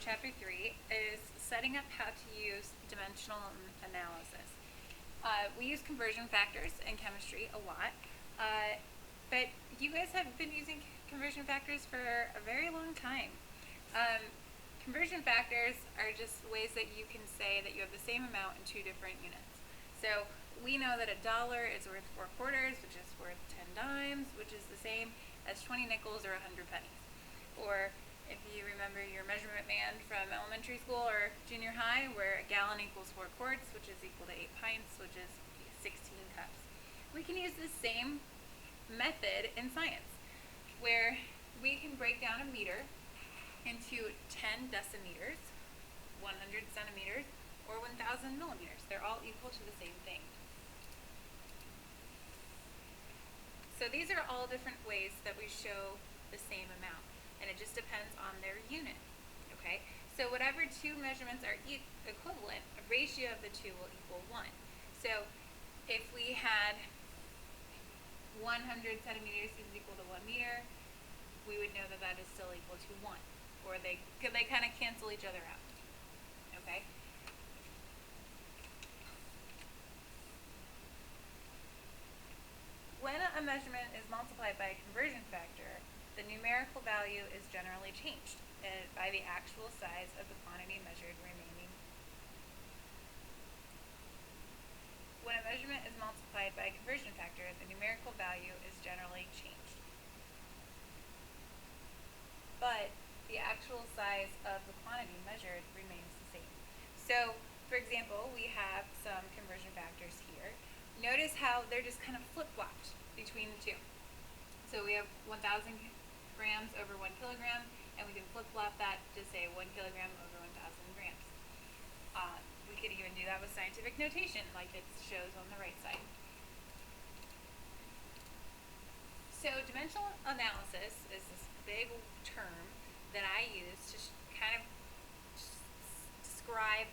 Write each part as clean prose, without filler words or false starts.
chapter 3 is setting up how to use dimensional analysis. We use conversion factors in chemistry a lot, but you guys have been using conversion factors for a very long time. Conversion factors are just ways that you can say that you have the same amount in two different units. So we know that $1 is worth 4 quarters, which is worth 10 dimes, which is the same as 20 nickels or 100 pennies. Or if you remember your measurement band from elementary school or junior high, where a gallon equals 4 quarts, which is equal to 8 pints, which is 16 cups. We can use the same method in science, where we can break down a meter into 10 decimeters, 100 centimeters, or 1,000 millimeters. They're all equal to the same thing. So these are all different ways that we show the same amount, and it just depends on their unit, okay? So whatever two measurements are equivalent, a ratio of the two will equal 1. So if we had 100 centimeters is equal to 1 meter, we would know that that is still equal to 1, or they kind of cancel each other out, okay? When a measurement is multiplied by a conversion factor, the numerical value is generally changed by the actual size of the quantity measured remaining. When a measurement is multiplied by a conversion factor, the numerical value is generally changed, but the actual size of the quantity measured remains the same. So, for example, we have some conversion factors here. Notice how they're just kind of flip-flopped between the two. So we have 1,000 grams over 1 kilogram, and we can flip-flop that to say 1 kilogram over 1,000 grams. We could even do that with scientific notation, like it shows on the right side. So dimensional analysis is this big term that I use to kind of describe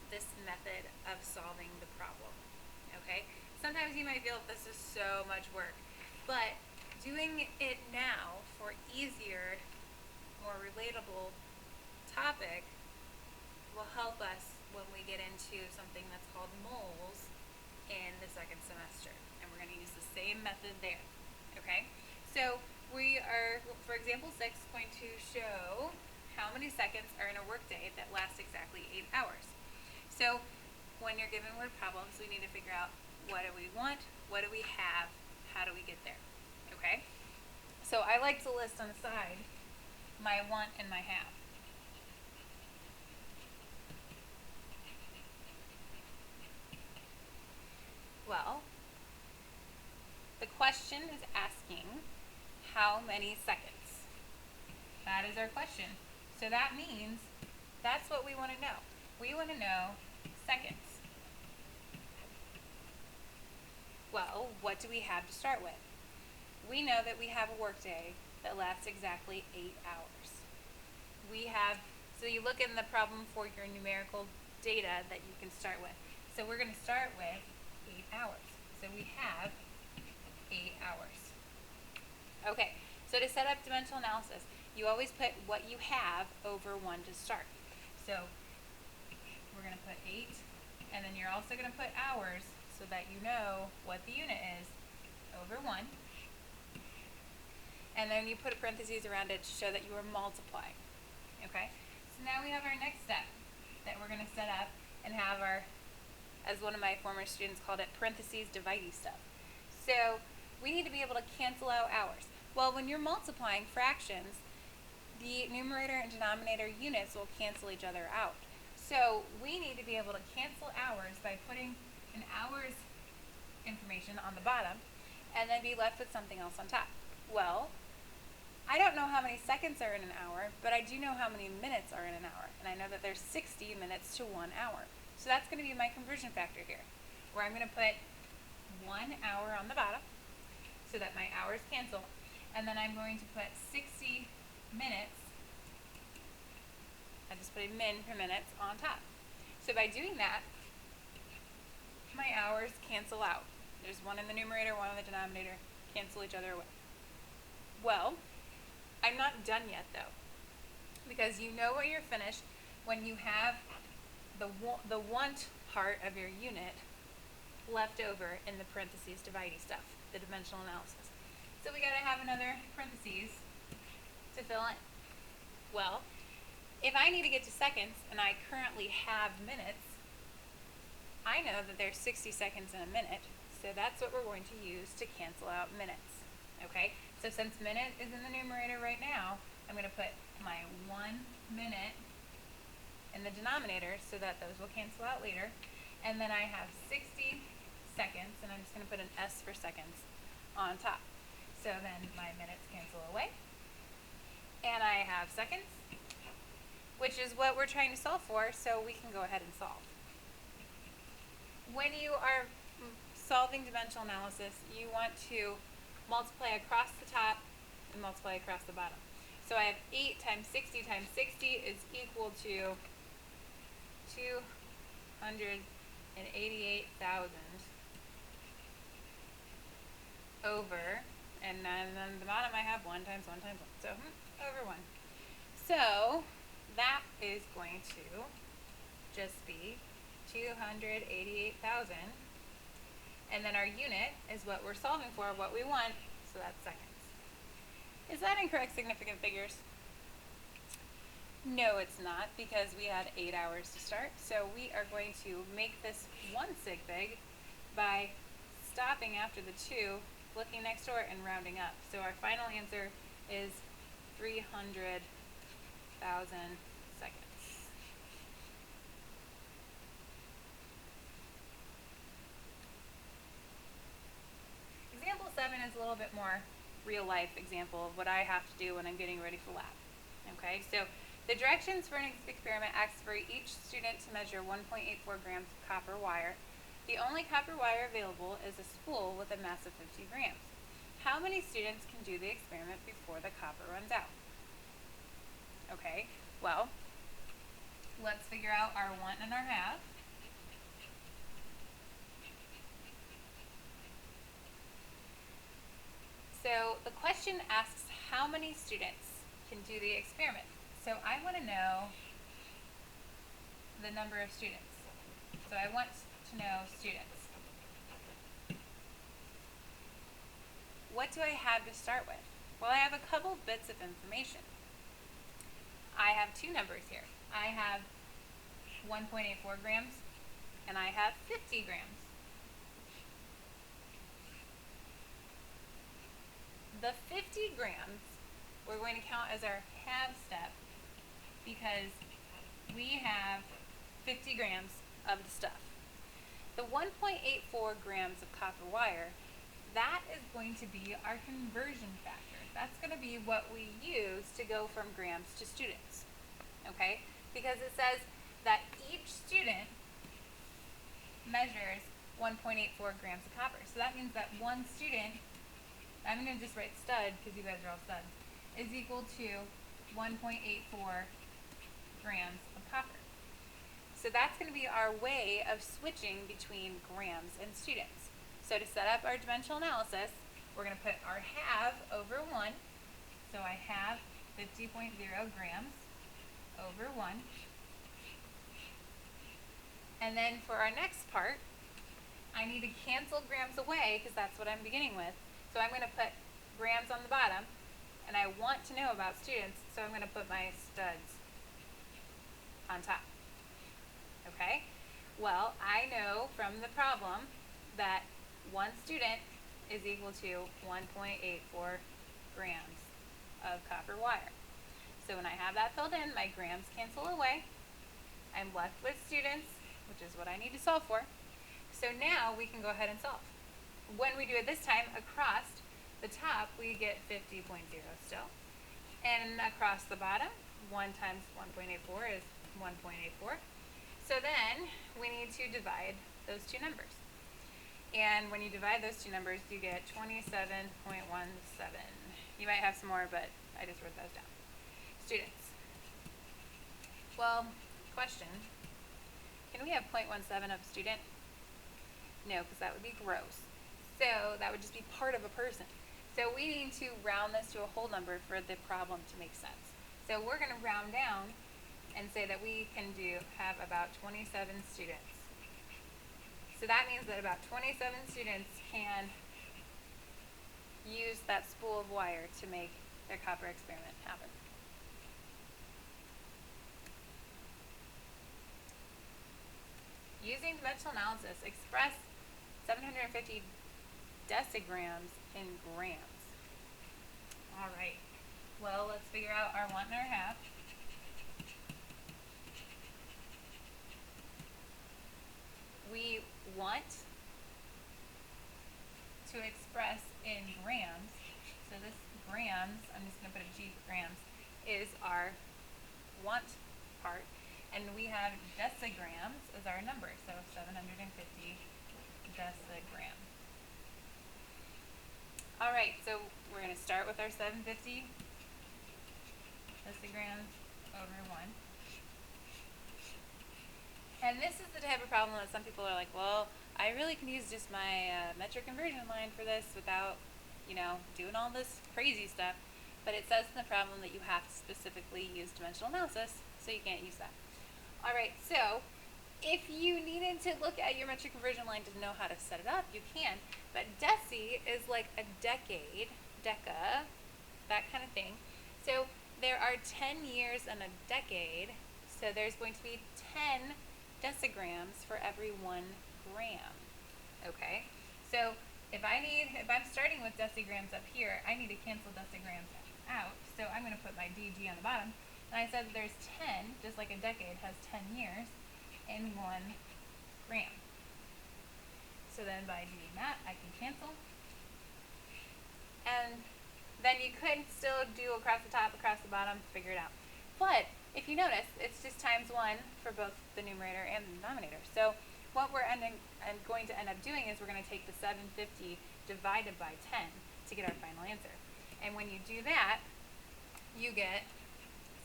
this method of solving the problem, okay? Sometimes you might feel this is so much work, but doing it now for easier, more relatable topic will help us when we get into something that's called moles in the second semester, and we're going to use the same method there, okay? So we are, for example 6, going to show how many seconds are in a workday that lasts exactly 8 hours. So when you're given word problems, we need to figure out what do we want, what do we have, how do we get there, okay? So I like to list on the side my want and my have. Well, the question is asking how many seconds. That is our question. So that means that's what we want to know. We want to know seconds. Well, what do we have to start with? We know that we have a workday that lasts exactly 8 hours. So you look in the problem for your numerical data that you can start with. So we're going to start with 8 hours. So we have 8 hours. Okay, so to set up dimensional analysis, you always put what you have over 1 to start. So we're going to put 8, and then you're also going to put hours so that you know what the unit is over 1. And then you put a parentheses around it to show that you are multiplying. Okay? So now we have our next step that we're going to set up and have our, as one of my former students called it, parentheses dividey stuff. So we need to be able to cancel out hours. Well, when you're multiplying fractions, the numerator and denominator units will cancel each other out. So we need to be able to cancel hours by putting an hours information on the bottom and then be left with something else on top. Well, I don't know how many seconds are in an hour, but I do know how many minutes are in an hour. And I know that there's 60 minutes to 1 hour. So that's going to be my conversion factor here, where I'm going to put 1 hour on the bottom so that my hours cancel. And then I'm going to put 60 minutes, I just put a min per minutes on top. So by doing that, my hours cancel out. There's 1 in the numerator, 1 in the denominator, cancel each other away. Well, I'm not done yet though, because you know when you're finished when you have the want part of your unit left over in the parentheses dividey stuff, the dimensional analysis. So we gotta have another parentheses to fill in. Well, if I need to get to seconds and I currently have minutes, I know that there's 60 seconds in a minute, so that's what we're going to use to cancel out minutes. Okay, so since minute is in the numerator right now, I'm going to put my 1 minute in the denominator so that those will cancel out later. And then I have 60 seconds, and I'm just going to put an S for seconds on top. So then my minutes cancel away. And I have seconds, which is what we're trying to solve for, so we can go ahead and solve. When you are solving dimensional analysis, you want to multiply across the top and multiply across the bottom. So I have 8 times 60 times 60 is equal to 288,000 over, and then at the bottom I have 1 times 1 times 1, so over 1. So that is going to just be 288,000, and then our unit is what we're solving for, what we want, so that's seconds. Is that incorrect significant figures? No, it's not, because we had 8 hours to start, so we are going to make this 1 sig fig by stopping after the 2, looking next door, and rounding up. So our final answer is 300,000 seconds. Example 7 is a little bit more real life example of what I have to do when I'm getting ready for lab. Okay, so the directions for an experiment asks for each student to measure 1.84 grams of copper wire. The only copper wire available is a spool with a mass of 50 grams. How many students can do the experiment before the copper runs out? Okay, well, let's figure out our want and our have. So the question asks how many students can do the experiment. So I want to know the number of students. So I want to know students. What do I have to start with? Well, I have a couple bits of information. I have 2 numbers here. I have 1.84 grams and I have 50 grams. The 50 grams we're going to count as our have step because we have 50 grams of the stuff. The 1.84 grams of copper wire, that is going to be our conversion factor. That's going to be what we use to go from grams to students, okay? Because it says that each student measures 1.84 grams of copper. So that means that one student, I'm going to just write stud because you guys are all studs, is equal to 1.84 grams of copper. So that's going to be our way of switching between grams and students. So to set up our dimensional analysis, we're going to put our have over 1. So I have 50.0 grams over 1. And then for our next part, I need to cancel grams away because that's what I'm beginning with. So I'm going to put grams on the bottom, and I want to know about students, so I'm going to put my studs on top. Okay? Well, I know from the problem that one student is equal to 1.84 grams of copper wire. So when I have that filled in, my grams cancel away. I'm left with students, which is what I need to solve for. So now we can go ahead and solve. When we do it this time, across the top, we get 50.0 still. And across the bottom, 1 times 1.84 is 1.84. So then we need to divide those two numbers. And when you divide those two numbers, you get 27.17. You might have some more, but I just wrote those down. Students. Well, question, can we have 0.17 of student? No, because that would be gross. So that would just be part of a person. So we need to round this to a whole number for the problem to make sense. So we're going to round down and say that we can have about 27 students. So that means that about 27 students can use that spool of wire to make their copper experiment happen. Using dimensional analysis, express 750 decigrams in grams. All right. Well, let's figure out our want and our have. We want to express in grams. So this grams, I'm just going to put a G for grams, is our want part. And we have decigrams as our number, so 750 decigrams. All right, so we're going to start with our 750 decigrams over 1. And this is the type of problem that some people are like, well, I really can use just my metric conversion line for this without, doing all this crazy stuff. But it says in the problem that you have to specifically use dimensional analysis, so you can't use that. All right, so if you needed to look at your metric conversion line to know how to set it up, you can. But deci is like a decade, deca, that kind of thing. So there are 10 years in a decade, so there's going to be 10 decigrams for every 1 gram. Okay, so if I'm starting with decigrams up here, I need to cancel decigrams out. So I'm going to put my DG on the bottom. And I said there's 10, just like a decade has 10 years, in 1 gram. So then by doing that, I can cancel. And then you could still do across the top, across the bottom, figure it out. But if you notice, it's just times 1 for both the numerator and the denominator. So what we're going to end up doing is we're going to take the 750 divided by 10 to get our final answer. And when you do that, you get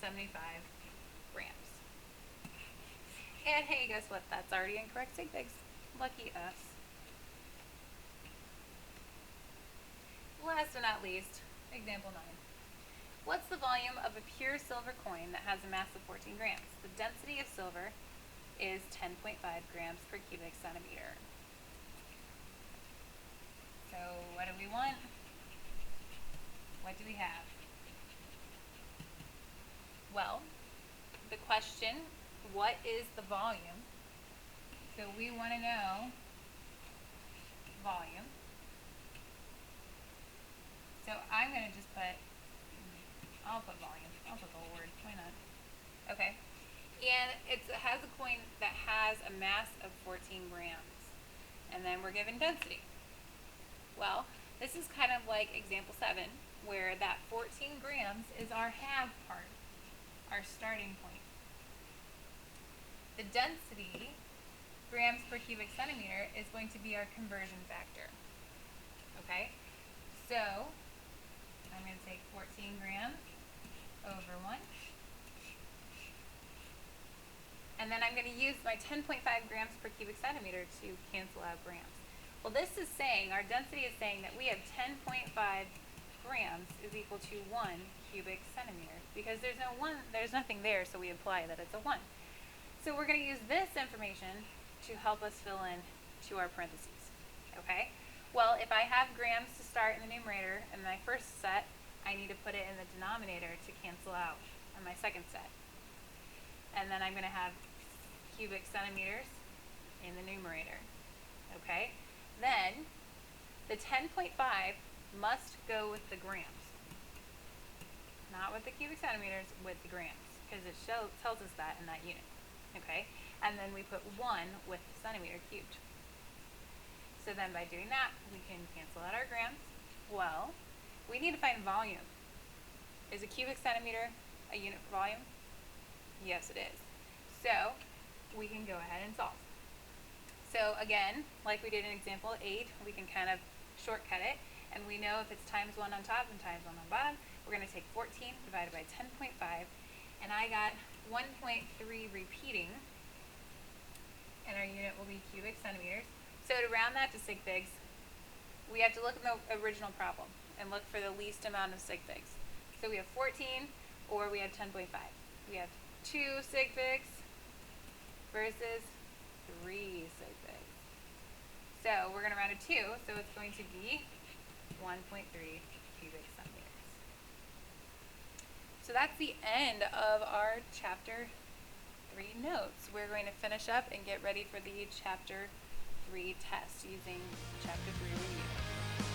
75 grams. And hey, guess what? That's already incorrect sig figs. Lucky us. Last but not least, example 9. What's the volume of a pure silver coin that has a mass of 14 grams? The density of silver is 10.5 grams per cubic centimeter. So what do we want? What do we have? Well, the question, what is the volume? So we want to know volume. So I'm going to just I'll put volume. I'll put the whole word. Why not? Okay. And it has a coin that has a mass of 14 grams. And then we're given density. Well, this is kind of like example 7, where that 14 grams is our have part, our starting point. The density, grams per cubic centimeter, is going to be our conversion factor. Okay? So I'm going to take 14 grams over 1. And then I'm going to use my 10.5 grams per cubic centimeter to cancel out grams. Well, this is saying, our density is saying that we have 10.5 grams is equal to 1 cubic centimeter. Because there's nothing there, so we imply that it's a 1. So we're going to use this information to help us fill in to our parentheses. Okay? Well, if I have grams to start in the numerator in my first set, I need to put it in the denominator to cancel out on my second set. And then I'm going to have cubic centimeters in the numerator. Okay? Then the 10.5 must go with the grams. Not with the cubic centimeters, with the grams. Because it tells us that in that unit. Okay? And then we put 1 with the centimeter cubed. So then by doing that, we can cancel out our grams. Well, we need to find volume. Is a cubic centimeter a unit for volume? Yes, it is. So we can go ahead and solve. So again, like we did in example 8, we can kind of shortcut it. And we know if it's times 1 on top and times 1 on bottom, we're going to take 14 divided by 10.5. And I got 1.3 repeating. And our unit will be cubic centimeters. So to round that to sig figs, we have to look at the original problem and look for the least amount of sig figs. So we have 14 or we have 10.5. We have 2 sig figs versus 3 sig figs. So we're going to round to 2, so it's going to be 1.3 cubic centimeters. So that's the end of our chapter 3 notes. We're going to finish up and get ready for the chapter 3 test using chapter 3 review.